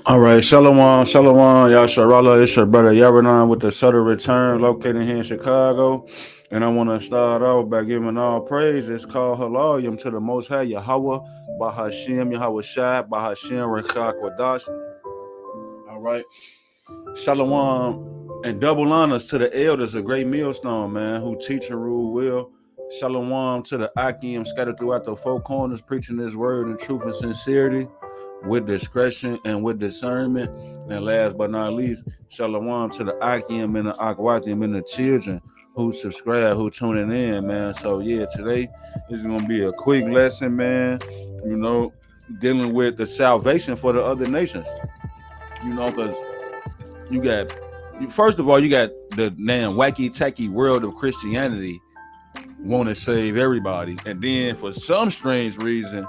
All right, Shalom, Shalom, Yasharala. It's your brother Yabanan with the Sutter Return, located here in Chicago. And I want to start off by giving all praises, call halayim to the Most High Yahweh, Bahashim, Yahweh Shai, Bahashim, Rechak Wadash. All right, Shalom and double honors to the elders, a great millstone, man, who teach and rule well. Shalom to the Akim scattered throughout the four corners, preaching this word in truth and sincerity, with discretion and with discernment. And last but not least, Shalom to the Akim and the Akwatim and the children who subscribe, who tuning in, man. So yeah, today is gonna be a quick lesson, man. You know, dealing with the salvation for the other nations. Because you got first of all, you got the damn wacky tacky world of Christianity want to save everybody, and then for some strange reason,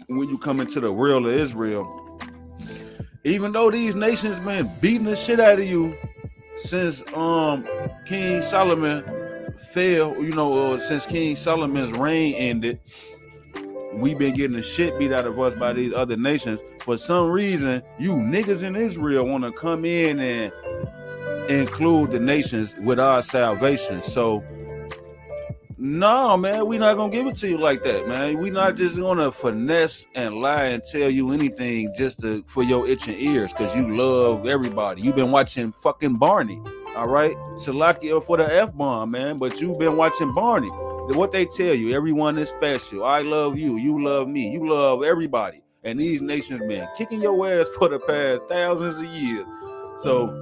when you come into the world of Israel, even though these nations been beating the shit out of you since King Solomon fell, since King Solomon's reign ended, we been getting the shit beat out of us by these other nations. For some reason, you niggas in Israel want to come in and include the nations with our salvation. So no, man, we not gonna give it to you like that, man. We not just gonna finesse and lie and tell you anything just for your itching ears, because you love everybody. You've been watching fucking Barney, all right? Salakia for the F-bomb, man, but you've been watching Barney. What they tell you, everyone is special. I love you, you love me, you love everybody. And these nations been kicking your ass for the past thousands of years. So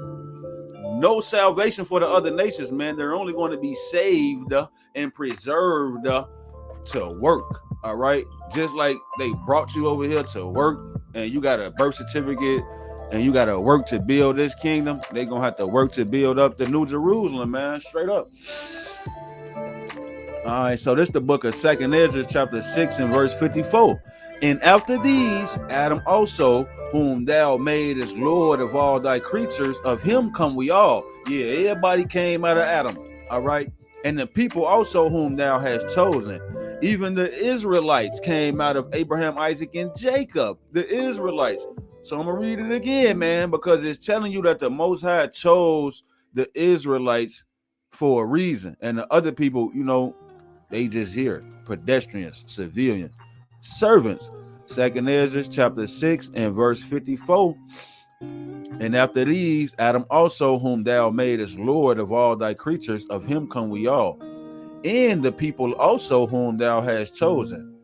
no salvation for the other nations, man. They're only going to be saved and preserved to work. All right. Just like they brought you over here to work and you got a birth certificate and you got to work to build this kingdom, they're going to have to work to build up the New Jerusalem, man. Straight up. All right, so this is the book of 2nd Ezra, chapter 6 and verse 54. And after these, Adam also, whom thou madest Lord of all thy creatures, of him come we all. Yeah, everybody came out of Adam, all right? And the people also whom thou hast chosen. Even the Israelites came out of Abraham, Isaac, and Jacob, the Israelites. So I'm going to read it again, man, because it's telling you that the Most High chose the Israelites for a reason. And the other people, they just here, pedestrians, civilians, servants. 2nd Ezra chapter 6 and verse 54. And after these, Adam also, whom thou madest Lord of all thy creatures, of him come we all. And the people also whom thou hast chosen.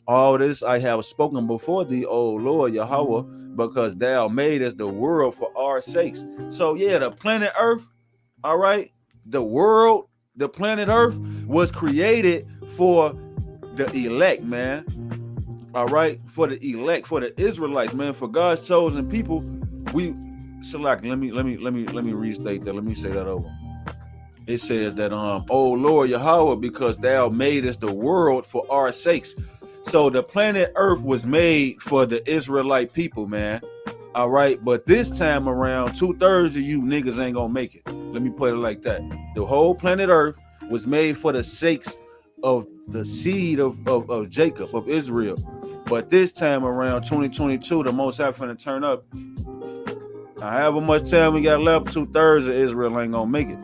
All this I have spoken before thee, O Lord Yahweh, because thou madest the world for our sakes. So yeah, the planet Earth, all right, the world, the planet Earth was created for the elect, man. All right, for the elect, for the Israelites, man, for God's chosen people. We select. Let me restate that. Let me say that over. It says that oh Lord Yahweh, because thou madest the world for our sakes. So the planet Earth was made for the Israelite people, man. All right, but this time around, 2/3 of you niggas ain't gonna make it. Let me put it like that. The whole planet Earth was made for the sakes of the seed of Jacob, of Israel. But this time around, 2022, the Most High finna turn up. However much time we got left, 2/3 of Israel ain't gonna make it.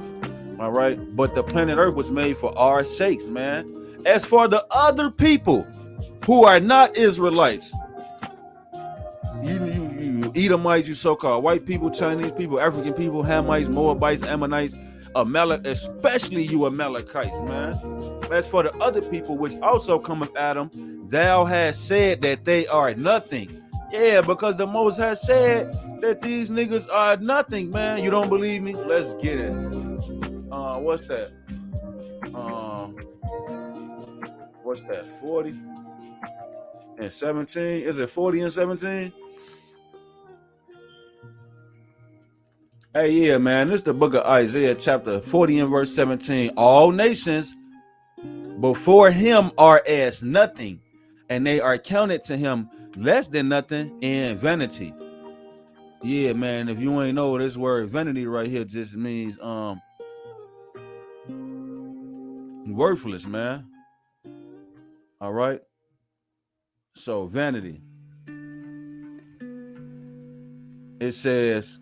All right, but the planet Earth was made for our sakes, man. As for the other people who are not Israelites, you Edomites, you so-called white people, Chinese people, African people, Hamites, Moabites, Ammonites, especially you Amalekites, man. As for the other people which also come of Adam, thou hast said that they are nothing. Yeah, because the Most High said that these niggas are nothing, man. You don't believe me? Let's get it. What's that? What's that? 40 and 17? Is it 40 and 17? Hey, yeah, man. This is the book of Isaiah, chapter 40 and verse 17. All nations before him are as nothing, and they are counted to him less than nothing in vanity. Yeah, man. If you ain't know, this word vanity right here just means worthless, man. All right. So vanity. it says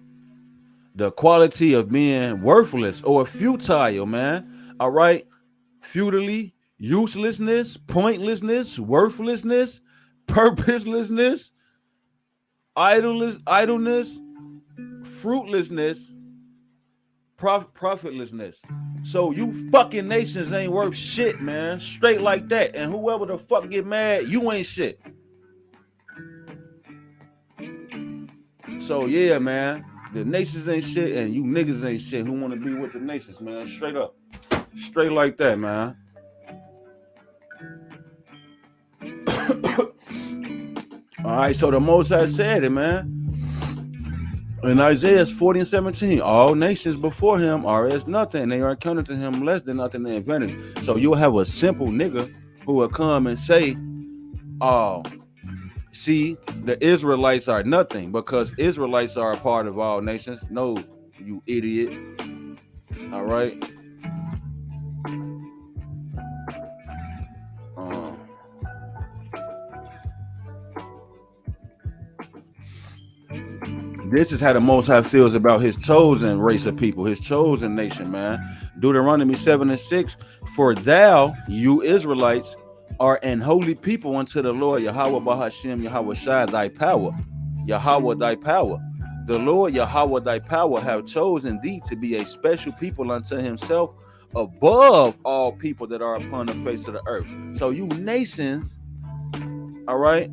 the quality of being worthless or futile, man. All right. Futility, uselessness, pointlessness, worthlessness, purposelessness, idleness, fruitlessness, profitlessness. So you fucking nations ain't worth shit, man. Straight like that. And whoever the fuck get mad, you ain't shit. So yeah, man. The nations ain't shit and you niggas ain't shit who want to be with the nations, man. Straight up. Straight like that, man. All right, so the Most High said it, man. In Isaiah 40 and 17, all nations before him are as nothing. They are counted to him less than nothing they invented. So you'll have a simple nigga who will come and say, oh, see, the Israelites are nothing because Israelites are a part of all nations. No, you idiot. All right. This is how the Most High feels about his chosen race of people, his chosen nation, man. Deuteronomy 7 and 6, for thou, you Israelites, are an holy people unto the Lord, Yahweh Bahashem, Yahweh Shai, thy power. Yahweh, thy power. The Lord, Yahweh, thy power, have chosen thee to be a special people unto himself above all people that are upon the face of the earth. So you nations, all right,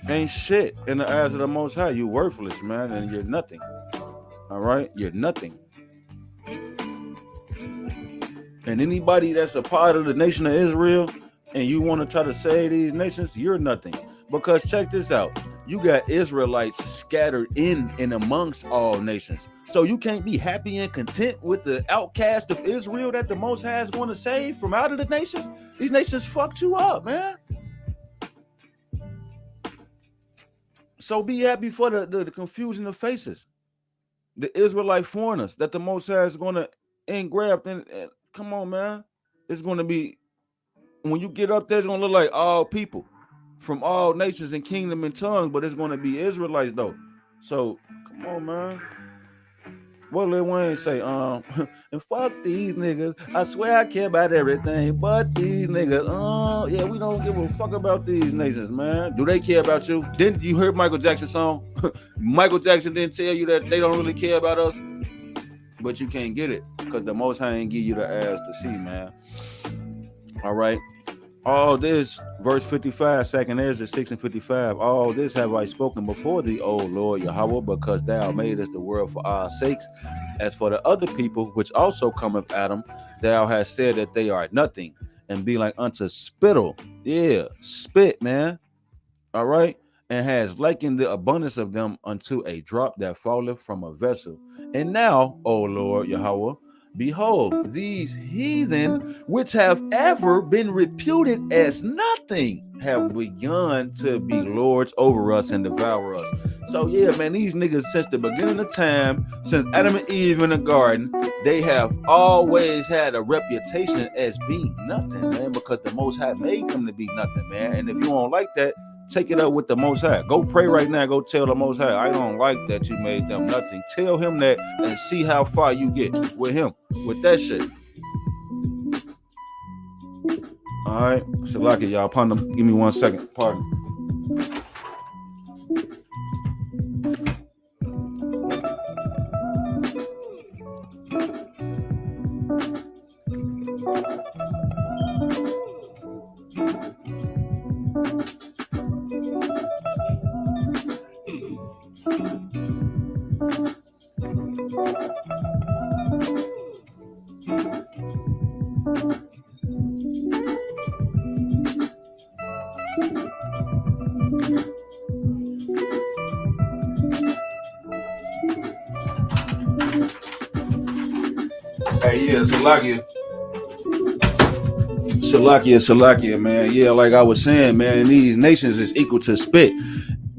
ain't shit in the eyes of the Most High. You worthless, man, and you're nothing. All right, you're nothing. And anybody that's a part of the nation of Israel and you want to try to save these nations, you're nothing. Because check this out, you got Israelites scattered in and amongst all nations. So you can't be happy and content with the outcast of Israel that the Most High is going to save from out of the nations. These nations fucked you up, man. So be happy for the confusion of faces. The Israelite foreigners that the Most High is going to engraft. And come on, man. It's going to be, when you get up there, it's going to look like all people from all nations and kingdom and tongues, but it's going to be Israelites, though. So, come on, man. What Lil Wayne say? And fuck these niggas. I swear I care about everything, but these niggas. Yeah, we don't give a fuck about these nations, man. Do they care about you? Didn't you hear Michael Jackson's song? Michael Jackson didn't tell you that they don't really care about us, but you can't get it because the Most High ain't give you the ass to see, man. All right. All this, verse 55, 2nd Ezra 6 and 55, all this have I spoken before thee, O Lord Yahweh, because thou madest the world for our sakes. As for the other people, which also come of Adam, thou hast said that they are nothing, and be like unto spittle. Yeah, spit, man. All right. And has likened the abundance of them unto a drop that falleth from a vessel. And now, O Lord Yahweh, behold, these heathen, which have ever been reputed as nothing, have begun to be lords over us and devour us. So yeah, man, these niggas since the beginning of time, since Adam and Eve in the garden, they have always had a reputation as being nothing, man, because the Most High made them to be nothing, man. And if you don't like that, take it up with the Most High. Go pray right now. Go tell the Most High, I don't like that you made them nothing. Tell him that and see how far you get with him, with that shit. All right. Salaki, y'all. Pardon. Give me 1 second. Pardon. Hey, yeah, Salakia, man. Yeah, like I was saying, man, these nations is equal to spit.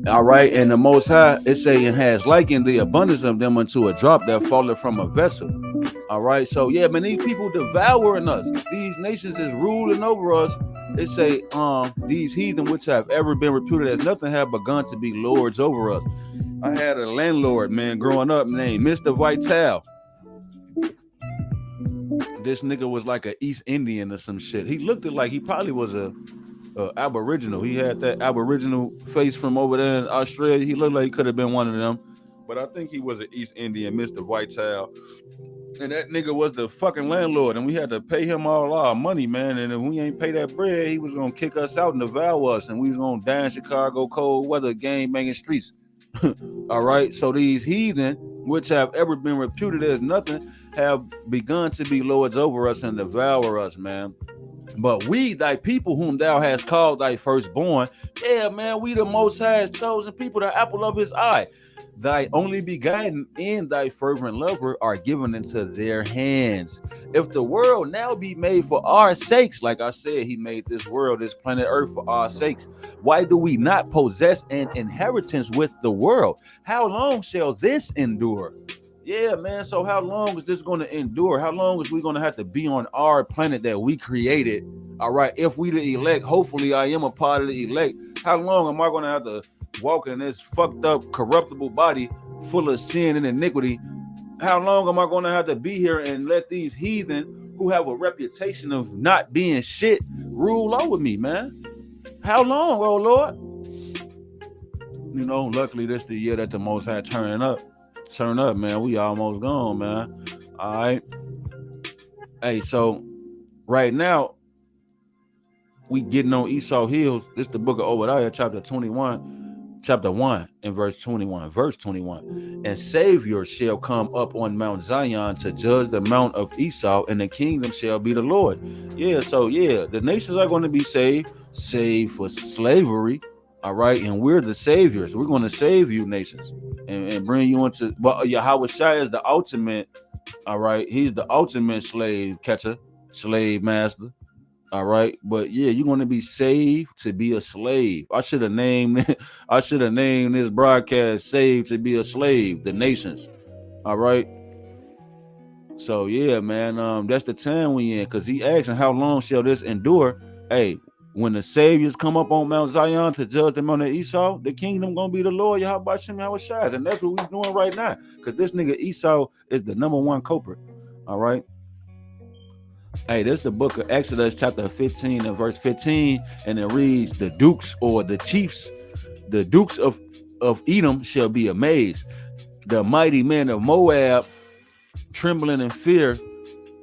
All right, and the Most High, it's saying, has likened the abundance of them unto a drop that falleth from a vessel. All right, so yeah, man, these people devouring us. These nations is ruling over us. It say, these heathen which have ever been reputed as nothing have begun to be lords over us. I had a landlord, man, growing up named Mr. Vital. This nigga was like an East Indian or some shit. He looked like he probably was a Aboriginal. He had that Aboriginal face from over there in Australia. He looked like he could have been one of them. But I think he was an East Indian, Mr. Vital. And that nigga was the fucking landlord, and we had to pay him all our money, man. And if we ain't pay that bread, he was gonna kick us out and devour us, and we was gonna die in Chicago cold weather, gang banging streets. All right. So these heathen, which have ever been reputed as nothing, have begun to be lords over us and devour us, man. But we, thy people, whom thou hast called thy firstborn, yeah, man, we the Most High's chosen people, the apple of his eye. Thy only begotten and thy fervent lover are given into their hands. If the world now be made for our sakes, like I said, he made this world, this planet Earth for our sakes, why do we not possess an inheritance with the world? How long shall this endure? Yeah, man. So how long is this going to endure? How long is we going to have to be on our planet that we created? All right. If we the elect, hopefully I am a part of the elect. How long am I going to have to walk in this fucked up, corruptible body full of sin and iniquity? How long am I going to have to be here and let these heathen who have a reputation of not being shit rule over me, man? How long, oh Lord? You know, luckily this the year that the Most High turn up, man. We almost gone, man. All right. Hey, so right now we getting on Esau Hills. This is the book of Obadiah, chapter 1 and verse 21. And Savior shall come up on Mount Zion to judge the mount of Esau, and the kingdom shall be the Lord. Yeah, so yeah, the nations are going to be saved for slavery. All right, and we're the saviors. We're going to save you, nations, and bring you into. But Yahweh Shai is the ultimate. All right, he's the ultimate slave catcher, slave master. All right, but yeah, you're going to be saved to be a slave. I should have named this broadcast "Saved to Be a Slave." The nations. All right. So yeah, man, that's the time we in, because he asking how long shall this endure? Hey, when the saviors come up on Mount Zion to judge them on the Esau, the kingdom gonna be the Lord Yahweh Shem Yahweh Shai. And that's what we doing right now, because this nigga Esau is the number one culprit. All right. Hey, this is the book of Exodus, chapter 15 and verse 15, and it reads, the dukes or the chiefs, the dukes of Edom shall be amazed. The mighty men of Moab, trembling in fear,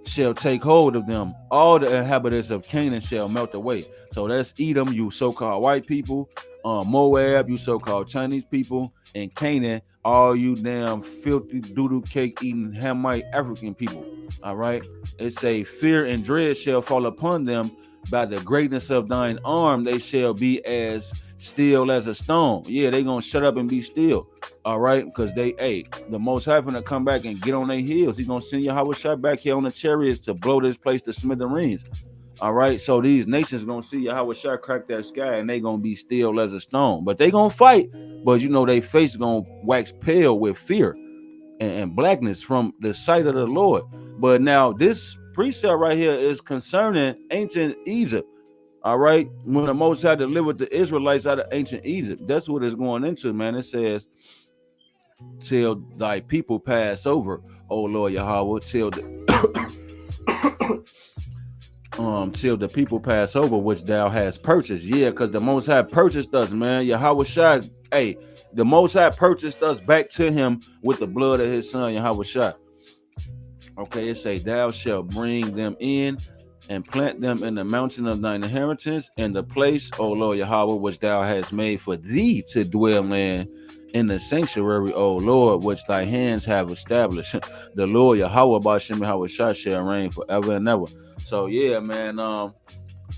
shall take hold of them. All the inhabitants of Canaan shall melt away. So that's Edom, you so-called white people, Moab, you so-called Chinese people, and Canaan, all you damn filthy doodle cake eating Hamite African people. All right. It say fear and dread shall fall upon them. By the greatness of thine arm, they shall be as still as a stone. Yeah, they gonna shut up and be still. All right, because the Most High to come back and get on their heels. He's gonna send Yahweh Shai back here on the chariots to blow this place to smithereens. All right, so these nations gonna see Yahweh Shai crack that sky, and they gonna be still as a stone. But they gonna fight. But you know, their face gonna wax pale with fear and blackness from the sight of the Lord. But now this precept right here is concerning ancient Egypt. All right, when the Most High delivered the Israelites out of ancient Egypt, that's what it's going into, man. It says, till thy people pass over, O Lord Yahweh, till the people pass over which thou hast purchased. Yeah, because the Most High purchased us, man. Yahweh Shai, the Most High purchased us back to him with the blood of his son, Yahweh Shai. Okay, it say, thou shalt bring them in and plant them in the mountain of thine inheritance, in the place, O Lord Yahweh, which thou hast made for thee to dwell in the sanctuary, O Lord, which thy hands have established. The Lord Yahweh Bashem Yahweh Shai shall reign forever and ever. So yeah, man,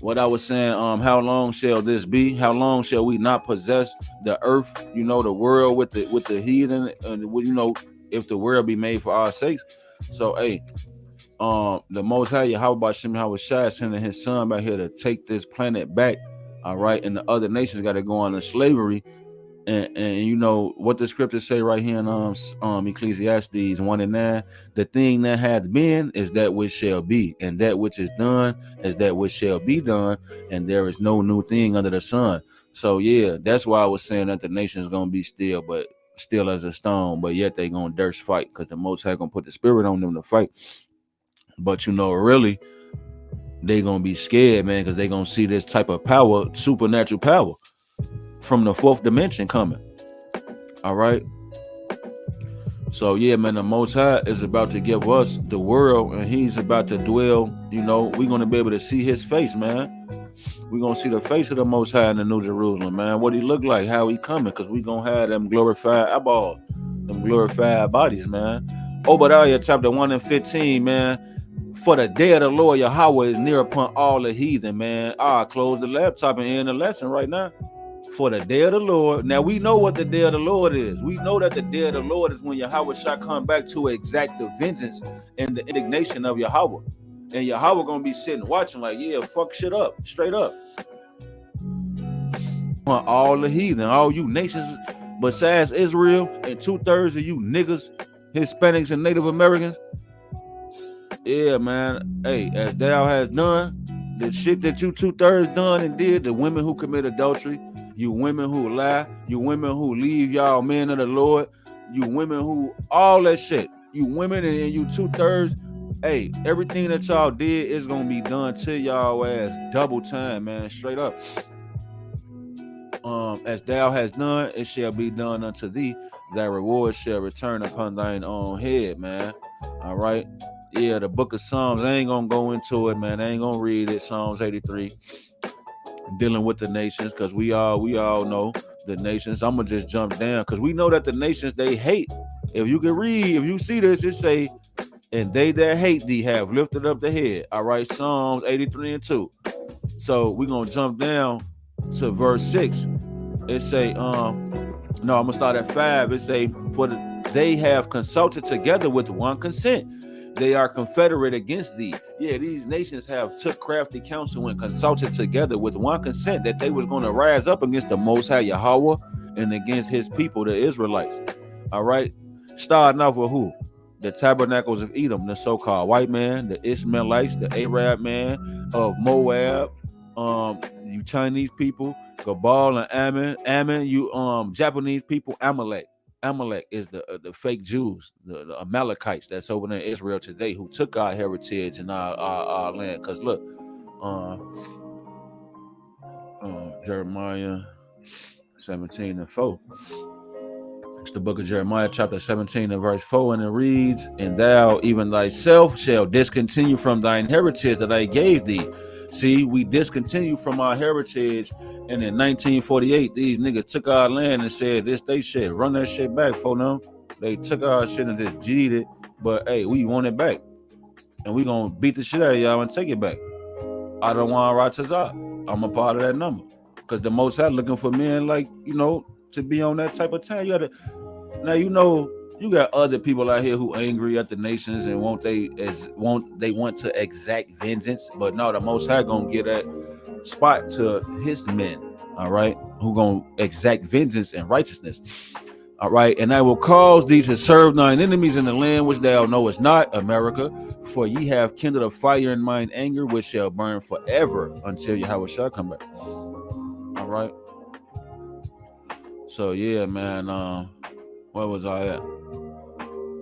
what I was saying, how long shall this be? How long shall we not possess the earth, you know, the world with the heathen, and you know, if the world be made for our sakes? So the Most High Yahweh Bashem Yahweh Shai sending his son back here to take this planet back. All right, and the other nations got to go into slavery. And you know what the scriptures say right here in Ecclesiastes 1:9, the thing that hath been is that which shall be, and that which is done is that which shall be done, and there is no new thing under the sun. So yeah, that's why I was saying that the nation is gonna be still. But still as a stone, but yet they gonna durst fight because the Most High gonna put the spirit on them to fight. But really, they gonna be scared, man, because they gonna see this type of power, supernatural power from the fourth dimension coming. All right. So yeah, man, the Most High is about to give us the world, and He's about to dwell. We're gonna be able to see His face, man. We're gonna see the face of the Most High in the New Jerusalem, man. What He look like, how He coming, because we gonna have them glorified eyeballs, them glorified bodies, man. Obadiah chapter 1 and 15, man. For the day of the Lord Yahweh is near upon all the heathen, man. I'll close the laptop and end the lesson right now. For the day of the Lord. Now we know what the day of the Lord is. We know that the day of the Lord is when Yahweh shall come back to exact the vengeance and the indignation of Yahweh. And Yahweh gonna be sitting watching like, yeah, fuck shit up, straight up. On all the heathen, all you nations besides Israel, and 2/3 of you niggas, Hispanics and Native Americans. Yeah, man. Hey, as thou has done, the shit that you 2/3 done and did, the women who commit adultery, you women who lie, you women who leave y'all men of the Lord, you women who, all that shit, you women and you 2/3, hey, everything that y'all did is gonna be done to y'all as double time, man, straight up. As thou hast done, it shall be done unto thee. Thy reward shall return upon thine own head, man. All right. Yeah, the book of Psalms, I ain't gonna go into it, man. I ain't gonna read it. Psalms 83, dealing with the nations, because we all know the nations. I'm gonna just jump down because we know that the nations, they hate. If you can read, if you see this, it say, and they that hate thee have lifted up the head. All right, Psalms 83 and 2. So we're gonna jump down to verse 6. It say, no, I'm gonna start at 5. It say, they have consulted together with one consent. They are confederate against thee. Yeah, these nations have took crafty counsel and consulted together with one consent that they was going to rise up against the Most High Yahweh and against His people, the Israelites. All right, starting off with who? The tabernacles of Edom, the so-called white man, the Ishmaelites, the Arab man of Moab, you Chinese people, Gabal and Ammon, you Japanese people, Amalek. Amalek is the fake Jews, the Amalekites that's over in Israel today, who took our heritage and our land. Because look, Jeremiah 17 and 4. It's the book of Jeremiah, chapter 17 and verse 4, and it reads, and thou, even thyself, shall discontinue from thine heritage that I gave thee. See, we discontinue from our heritage, and in 1948, these niggas took our land and said, this they shit, run that shit back for them. They took our shit and just G'd it, but hey, we want it back. And we gonna beat the shit out of y'all and take it back. I don't want Ratazah. I'm a part of that number. Because the Most High looking for men like, to be on that type of time. You gotta, now you got other people out here who angry at the nations and want to exact vengeance, but no, the Most High gonna get that spot to His men, all right, who gonna exact vengeance and righteousness, all right. And I will cause thee to serve thine enemies in the land which thou knowest not, America, for ye have kindled a fire in mine anger, which shall burn forever until Yahweh shall come back. All right. So yeah, man. Where was I at?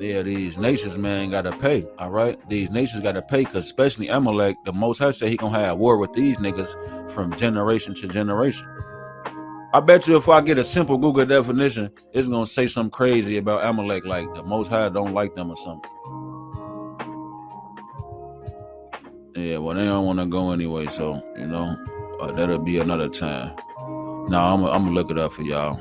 Yeah, these nations, man, gotta pay. All right, these nations gotta pay, because especially Amalek, the Most High said He gonna have war with these niggas from generation to generation. I bet you if I get a simple Google definition, it's gonna say something crazy about Amalek, like the Most High don't like them or something. Yeah, well, they don't want to go anyway, so that'll be another time. Now I'm gonna look it up for y'all.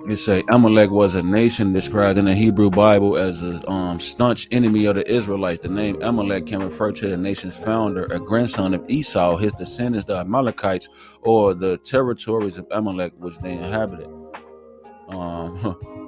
It say Amalek was a nation described in the Hebrew Bible as a staunch enemy of the Israelites. The name Amalek can refer to the nation's founder, a grandson of Esau, his descendants, the Amalekites, or the territories of Amalek which they inhabited.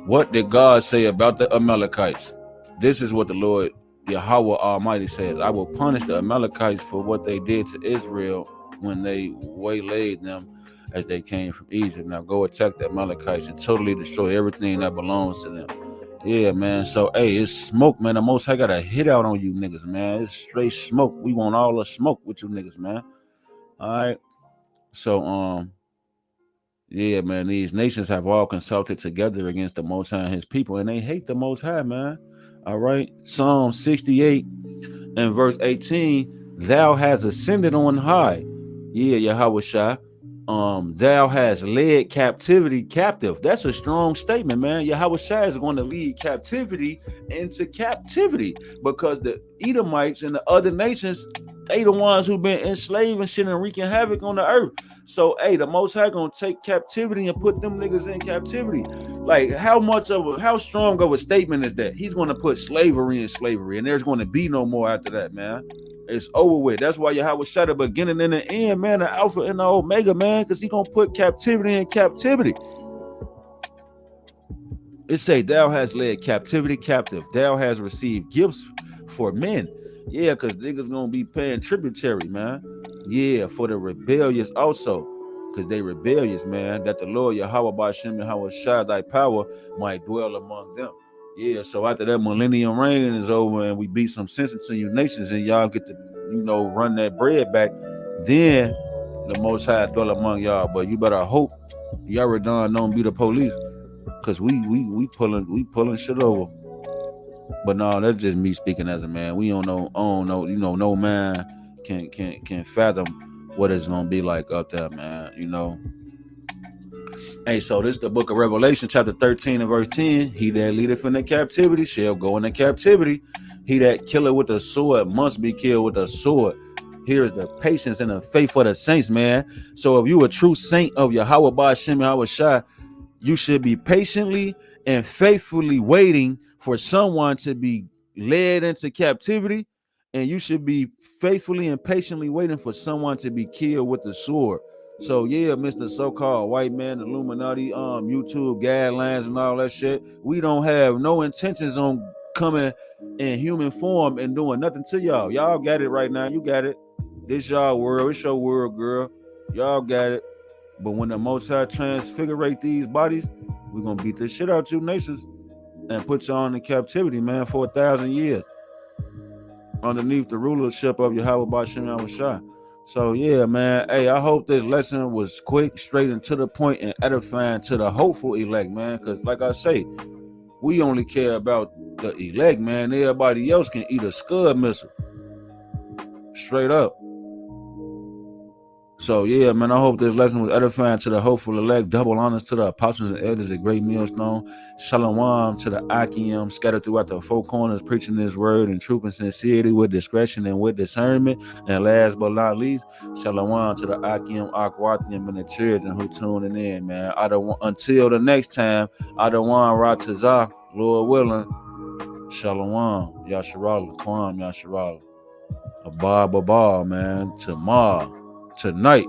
What did God say about the Amalekites? This is what the Lord Yahweh Almighty says: I will punish the Amalekites for what they did to Israel when they waylaid them as they came from Egypt. Now go attack the Amalekites and totally destroy everything that belongs to them. Yeah, man. So, hey, it's smoke, man. The Most High got a hit out on you niggas, man. It's straight smoke. We want all the smoke with you niggas, man. All right. So yeah, man, these nations have all consulted together against the Most High and his people, and they hate the Most High, man. All right. Psalm 68 and verse 18, thou hast ascended on high. Yeah, Yahweh Shai. Thou hast led captivity captive. That's a strong statement, man. Yahweh Shai is going to lead captivity into captivity because the Edomites and the other nations, they the ones who've been enslaving shit and wreaking havoc on the earth. So, hey, the Most High gonna take captivity and put them niggas in captivity. Like, how strong of a statement is that? He's gonna put slavery in slavery, and there's gonna be no more after that, man. It's over with. That's why Yahweh shut the beginning and the end, man, the Alpha and the Omega, man, because he gonna put captivity in captivity. It say, thou hast led captivity captive. Thou hast received gifts for men. Yeah, because niggas gonna be paying tributary, man. Yeah, for the rebellious also. Because they rebellious, man. That the Lord Yahweh Bashem Yahweh Shai, thy power might dwell among them. Yeah, so after that millennium reign is over and we beat some sense into you nations and y'all get to, run that bread back, then the Most High dwell among y'all. But you better hope y'all don't be the police. Cause we pulling shit over. But no, that's just me speaking as a man. We don't know, no man can fathom what it's gonna be like up there, man. Hey, so this is the book of Revelation, chapter 13 and verse 10. He that leadeth in the captivity shall go into captivity. He that killeth with the sword must be killed with the sword. Here is the patience and the faith of the saints, man. So if you a true saint of Yahweh Ba'ashem Yahweh Shai, you should be patiently and faithfully waiting for someone to be led into captivity, and you should be faithfully and patiently waiting for someone to be killed with the sword. So yeah, Mr. So-called white man, Illuminati, YouTube guidelines and all that shit, we don't have no intentions on coming in human form and doing nothing to y'all. Y'all got it right now. You got it. This y'all world. It's your world, girl. Y'all got it. But when the Most High transfigurate these bodies, we're gonna beat the shit out you nations and put y'all in captivity, man, for 1,000 years underneath the rulership of Yahweh Bashem Yahweh Shai. So yeah, man. Hey, I hope this lesson was quick, straight and to the point, and edifying to the hopeful elect, man. Because like I say, we only care about the elect, man. Everybody else can eat a Scud missile. Straight up. So yeah, man, I hope this lesson was edifying to the hopeful elect. Double honors to the apostles and elders at Great Millstone. Shalom to the Akim scattered throughout the four corners, preaching this word in truth and sincerity with discretion and with discernment. And last but not least, shalom to the Akim, Akwathium, and the children who tuning in, man. Until the next time, Adawan Ratazah, Lord willing. Shalom, Yasharala, Kwam, Yasharala. Abba, man, tomorrow. Tonight.